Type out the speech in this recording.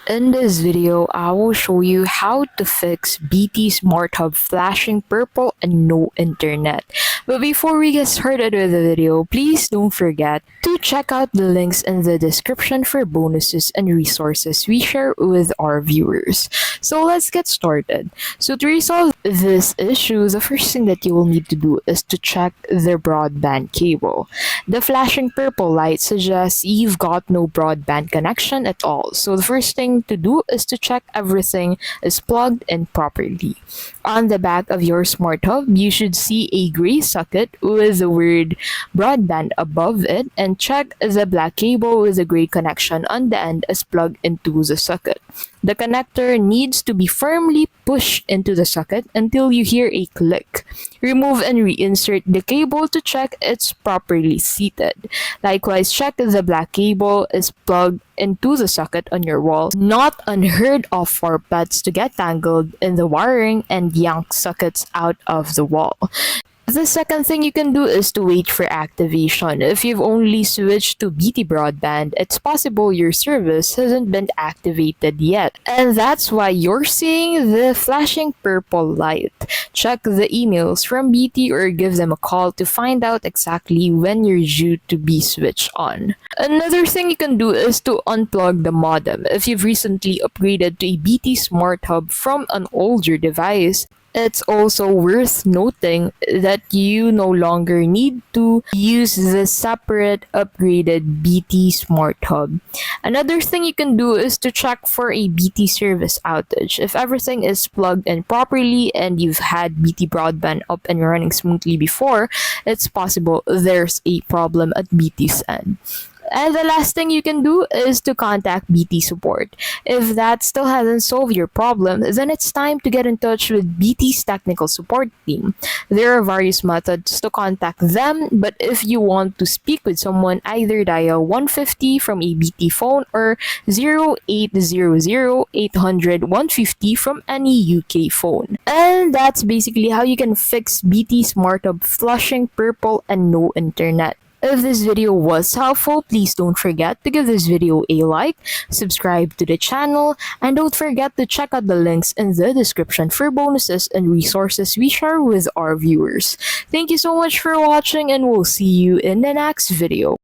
In this video, I will show you how to fix BT Smart Hub flashing purple and no internet. But before we get started with the video, please don't forget to check out the links in the description for bonuses and resources we share with our viewers. So let's get started. So to resolve this issue, the first thing that you will need to do is to check the broadband cable. The flashing purple light suggests you've got no broadband connection at all. So the first thing to do is to check everything is plugged in properly. On the back of your smart hub, you should see a gray socket with the word broadband above it, and check the black cable with a gray connection on the end is plugged into the socket. The connector needs to be firmly pushed into the socket until you hear a click. Remove and reinsert the cable to check it's properly seated. Likewise, check if the black cable is plugged into the socket on your wall. Not unheard of for pets to get tangled in the wiring and yank sockets out of the wall. The second thing you can do is to wait for activation. If you've only switched to BT Broadband, it's possible your service hasn't been activated yet. And that's why you're seeing the flashing purple light. Check the emails from BT or give them a call to find out exactly when you're due to be switched on. Another thing you can do is to unplug the modem. If you've recently upgraded to a BT Smart Hub from an older device, it's also worth noting that you no longer need to use the separate upgraded BT Smart Hub. Another thing you can do is to check for a BT service outage. If everything is plugged in properly and you've had BT broadband up and running smoothly before, it's possible there's a problem at BT's end. And the last thing you can do is to contact BT support. If that still hasn't solved your problem, then it's time to get in touch with BT's technical support team. There are various methods to contact them, but if you want to speak with someone, either dial 150 from a BT phone or 0800 800 150 from any UK phone. And that's basically how you can fix BT Smart Hub flushing purple and no internet. If this video was helpful, please don't forget to give this video a like, subscribe to the channel, and don't forget to check out the links in the description for bonuses and resources we share with our viewers. Thank you so much for watching, and we'll see you in the next video.